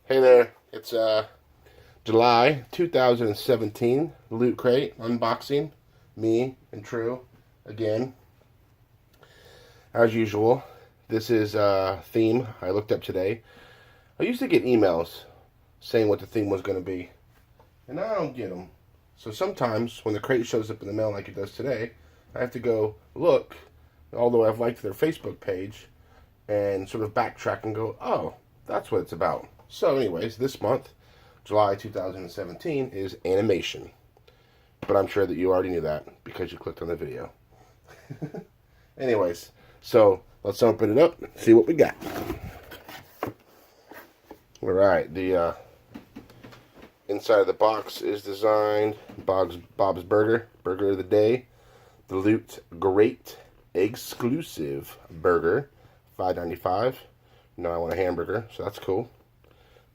Hey there, it's July 2017, Loot Crate unboxing, me and True again. As usual, this is a theme I looked up today. I used to get emails saying what the theme was going to be, and now I don't get them. So sometimes when the crate shows up in the mail like it does today, I have to go look, although I've liked their Facebook page, and sort of backtrack and go, oh, that's what it's about. So anyways, this month, July 2017, is animation. But I'm sure that you already knew that because you clicked on the video. Anyways, so let's open it up and see what we got. Alright, the inside of the box is designed Bob's Burger of the Day. The Loot Great Exclusive Burger, $5.95. Now I want a hamburger, so that's cool.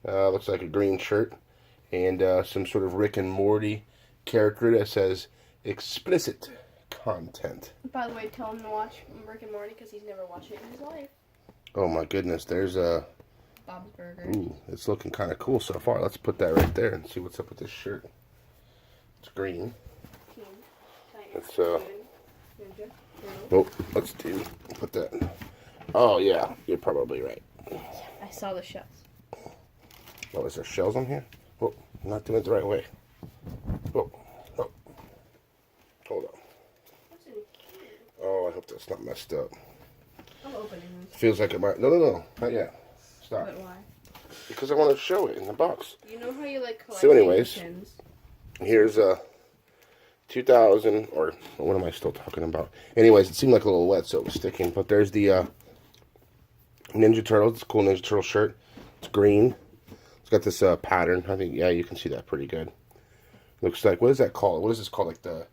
Looks like a green shirt and some sort of Rick and Morty character that says explicit content. By the way, tell him to watch Rick and Morty because he's never watched it in his life. Oh my goodness, there's a Bob's Burger. Ooh, it's looking kind of cool so far. Let's put that right there and see what's up with this shirt. It's green. It's oh, let's put that. Oh yeah, you're probably right. I saw the shells. Oh, is there shells on here? Oh, I'm not doing it the right way. Oh, hold on. What's in here? Oh, I hope that's not messed up. I'm opening this. Feels like it might. No, not yet. Stop. But why? Because I want to show it in the box. You know how you like collect So anyways, pins? here's 2000, or what am I still talking about? Anyways, it seemed like a little wet, so it was sticking. But there's the Ninja Turtles. It's a cool Ninja Turtle shirt. It's green. It's got this pattern. I think, yeah, you can see that pretty good. Looks like, what is that called? What is this called? Like the,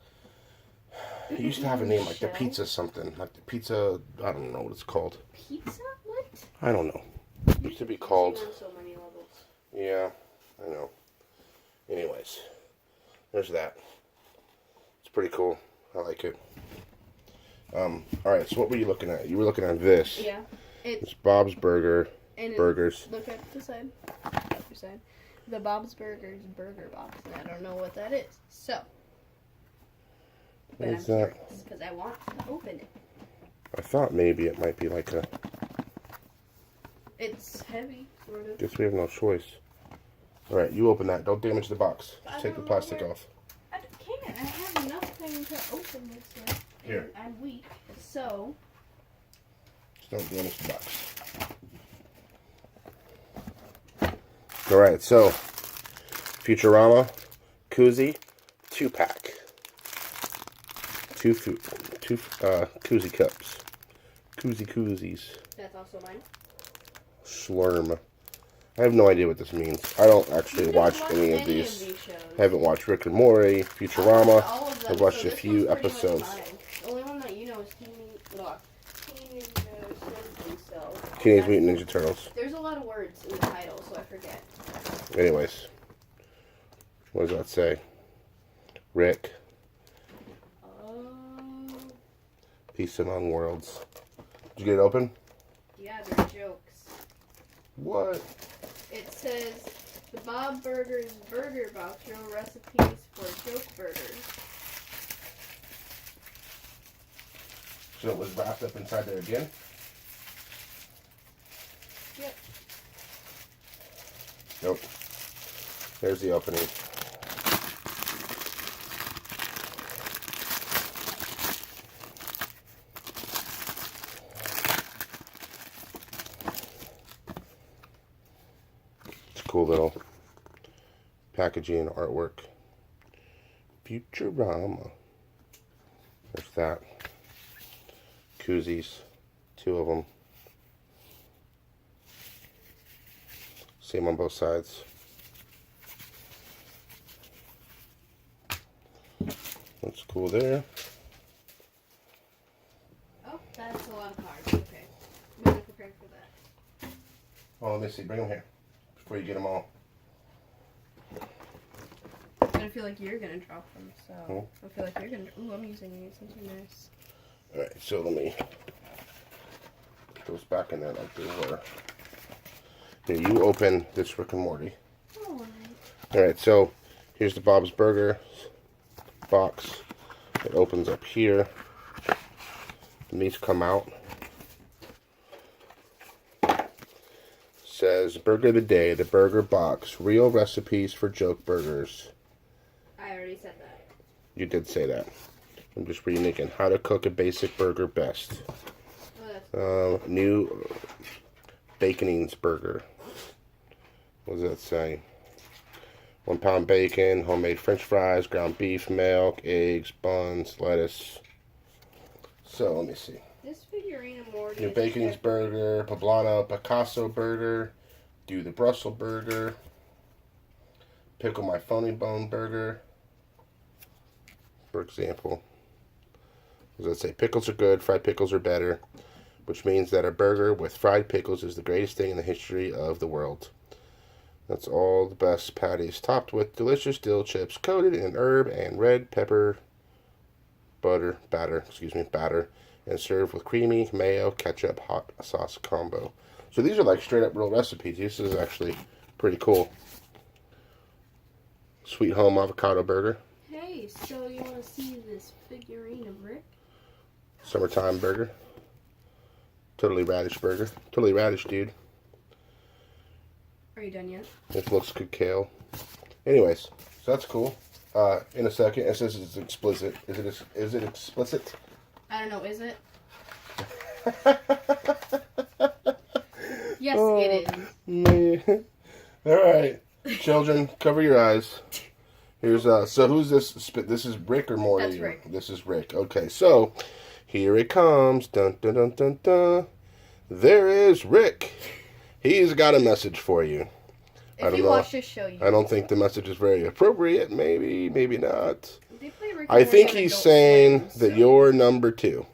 it used to have a name, like the pizza something. Like the pizza, I don't know what it's called. Pizza? What? I don't know. It used to be called. On so many levels. Yeah, I know. Anyways, there's that. It's pretty cool. I like it. Alright, so what were you looking at? You were looking at this. Yeah. It's Bob's Burgers. Look at the side. Other side. The Bob's Burgers burger box, and I don't know what that is. So. What is that? Because I want to open it. I thought maybe it might be like a. It's heavy, sort of. Guess we have no choice. Alright, you open that. Don't damage the box. Just take the plastic off. I can't. I have nothing to open this with. Here. I'm weak, so. Just don't damage the box. Alright, so Futurama koozie 2-pack. Two koozie cups. Koozies. That's also mine. Slurm. I have no idea what this means. I don't actually watch any of these. shows. I haven't watched Rick and Morty, Futurama. All of them, I've watched so a this few one's pretty much episodes. mine. The only one that you know is Teenage Mutant Ninja Turtles. There's a lot of words in the title, so I forget. Anyways, what does that say? Rick. Peace Among Worlds. Did you get it open? Yeah, they're jokes. What? It says the Bob Burgers Burger Box, real recipes for joke burgers. So it was wrapped up inside there again? Yep. Nope. There's the opening. It's a cool little packaging and artwork. Futurama. There's that. Koozies. 2 of them. Same on both sides. Looks cool there. Oh, that's a lot of cards. Okay. I'm not prepared for that. Oh, let me see. Bring them here before you get them all. I feel like you're gonna drop them, so I feel like you're gonna. Ooh, I'm using these. These are nice. All right, so let me put those back in there like they were. Here, you open this Rick and Morty. Alright. Alright, so here's the Bob's Burger box. It opens up here. The meats come out. Says Burger of the Day, the Burger Box. Real recipes for joke burgers. I already said that. You did say that. I'm just reading again. How to cook a basic burger best. New Baconings burger. What does that say? 1 pound bacon, homemade french fries, ground beef, milk, eggs, buns, lettuce. So, let me see. This figurine of Morty New is Baconings epic. burger, Poblano Picasso burger, do the Brussels burger, pickle my phony bone burger. For example, as I say, pickles are good, fried pickles are better, which means that a burger with fried pickles is the greatest thing in the history of the world. That's all the best patties, topped with delicious dill chips, coated in herb and red pepper batter, and served with creamy mayo, ketchup, hot sauce combo. So these are like straight up real recipes. This is actually pretty cool. Sweet home avocado burger. Hey, so you want to see this figurine of Rick? Summertime burger. Totally radish burger. Totally radish, dude. Are you done yet? This looks good kale. Anyways, so that's cool. In a second, it says it's explicit. Is it explicit? I don't know, is it? Yes, Oh, it is. Man. All right, children, cover your eyes. Here's so who's this? This is Rick or Morty? That's Rick. This is Rick. Okay, so here it comes. Dun dun dun dun dun. There is Rick. He's got a message for you. If you watch this show, you I don't think the message is very appropriate. Maybe, maybe not. They play Rick and I Morty think on he's Adult saying Swim, that so- you're number 2.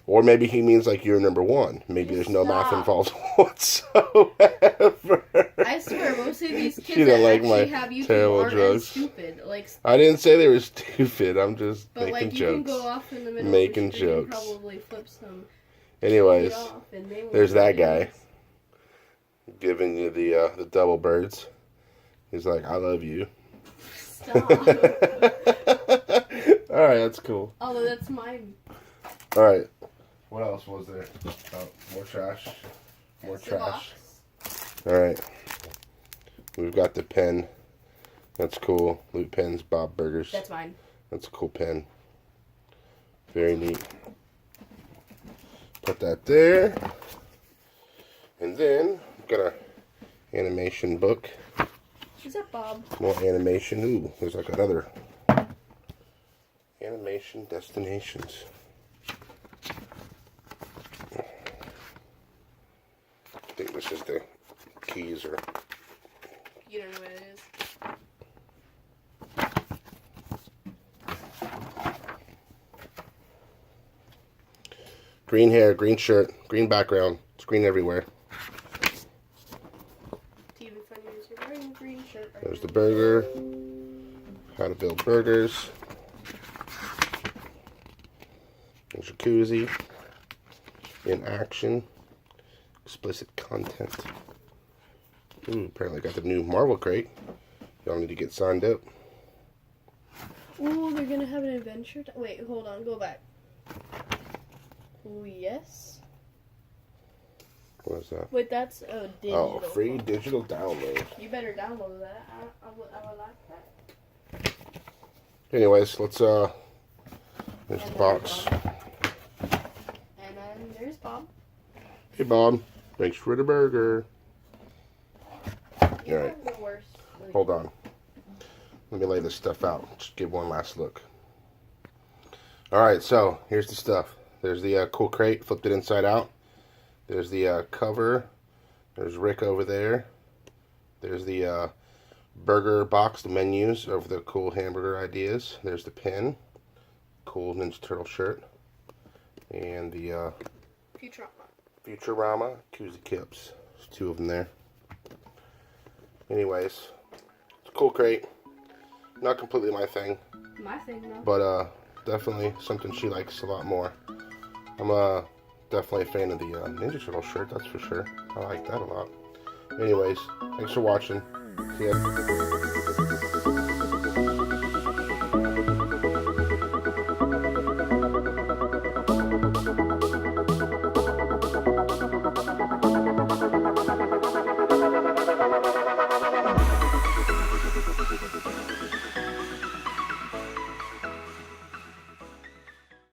Or maybe he means like you're number 1. Maybe there's no math Stop. involved whatsoever. I swear, most of these She kids didn't that like actually my have YouTube terrible aren't jokes. as stupid. Like, I didn't say they were stupid. I'm just but making like you jokes. can go off in the middle Making of the street and jokes. probably flip some Anyways, shit off, and they won't there's that know guy. it giving you the double birds. He's like, I love you. is. Stop. Alright, that's cool. Although that's mine. Alright. What else was there? Oh, more trash. More It's the trash. box. Alright. We've got the pen. That's cool. Loot pens, Bob Burgers. That's mine. That's a cool pen. Very neat. Put that there. And then, we've got a animation book. Is that Bob? More animation. Ooh, there's like another. Animation destinations. I think this is the keys or... You don't know what it is. Green hair, green shirt, green background. It's green everywhere. It's even funnier is you're wearing a green shirt. There's the burger. How to build burgers. There's jacuzzi. In action. Explicit content. Ooh, apparently got the new Marvel crate. Y'all need to get signed up. Ooh, they're gonna have an adventure. Wait, hold on, go back. Ooh, yes. What is that? Wait, that's digital. Oh, free digital download. You better download that. I would like that. Anyways, let's there's And the then box. Bob. And then there's Bob. Hey Bob, thanks for the burger. You're Alright. the worst. Hold on. Let me lay this stuff out. Just give one last look. Alright, so here's the stuff. There's the cool crate, flipped it inside out. There's the cover. There's Rick over there. There's the burger box, the menus of the cool hamburger ideas. There's the pen. Cool Ninja Turtle shirt. And the Futurama koozie Kips. There's 2 of them there. Anyways, it's a cool crate. Not completely my thing, My thing, though. but definitely something she likes a lot more. I'm definitely a fan of the Ninja Turtle shirt, that's for sure. I like that a lot. Anyways, thanks for watching. See ya.